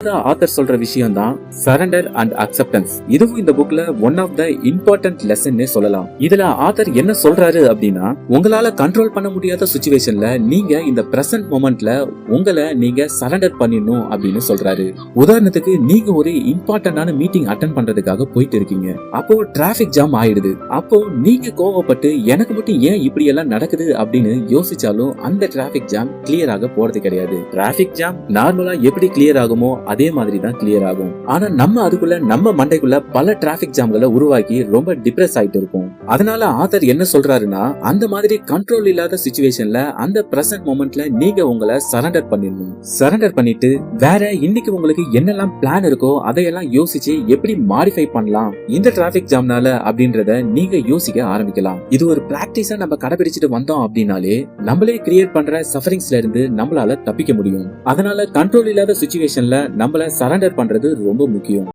Author சொல்ற விஷயம் தான் சரண்டர் அண்ட் அக்செப்டன்ஸ். இதுவும் இந்த புக்ல one of the important lesson சொல்லலாம். இதுல ஆத்தர் என்ன சொல்றாரு அப்படின்னா, உங்களால கண்ட்ரோல் பண்ண முடியாத சிச்சுவேஷன்ல நீங்க இந்த பிரசன்ட் மொமெண்ட்ல உங்களை நீங்க சரண்டர் பண்ணிடணும் அப்படின்னு சொல்றாரு. உதாரணத்துக்கு நீங்க ஒரு இம்பார்ட்டன்டான மீட்டிங் அட்டென்ட் பண்றதுக்காக போயிட்டு இருக்கீங்க. அப்போ டிராபிக் ஜாம் ஆயிடுது. அப்போ நீங்க கோவப்பட்டு எனக்கு மட்டும் ஏன் இப்படி எல்லாம் நடக்குது அப்படின்னு யோசிச்சாலும் அந்த டிராபிக் ஜாம் கிளியர் ஆக போறது கிடையாது. டிராபிக் ஜாம் நார்மலா எப்படி கிளியர் ஆகுமோ அதே மாதிரி தான் கிளியர் ஆகும். ஆனா நம்ம அதுக்குள்ள நம்ம மண்டைக்குள்ள பல டிராபிக் ஜாம்களை உருவாக்கி ரொம்ப டிப்ரெஸ் ஆயிட்டு இருக்கும். அதனால ஆத்தர் என்ன சொல்றாருன்னா, அந்த மாதிரி கண்ட்ரோல் இல்லாத சிச்சுவேஷன்ல அந்த பிரசன்ட் மொமெண்ட்ல நீங்க உங்களை சரண்டர் பண்ணிடணும். சரண்டர் பண்ணிட்டு வேற இன்னைக்கு உங்களுக்கு என்னெல்லாம் பிளான் இருக்கோ அதையெல்லாம் யோசிச்சு எப்படி மாடிஃபை பண்ணலாம் இந்த டிராபிக் ஜாம்னால அப்படின்றத நீங்க யோசிக்க ஆரம்பிக்கலாம். இது ஒரு பிராக்டிஸா நம்ம கடைபிடிச்சிட்டு வந்தோம் அப்படின்னாலே நம்மளே கிரியேட் பண்ற சஃபரிங்ஸ்ல இருந்து நம்மளால தப்பிக்க முடியும். அதனால கண்ட்ரோல் இல்லாத சிச்சுவேஷன்ல நம்மள சரண்டர் பண்றது ரொம்ப முக்கியம்.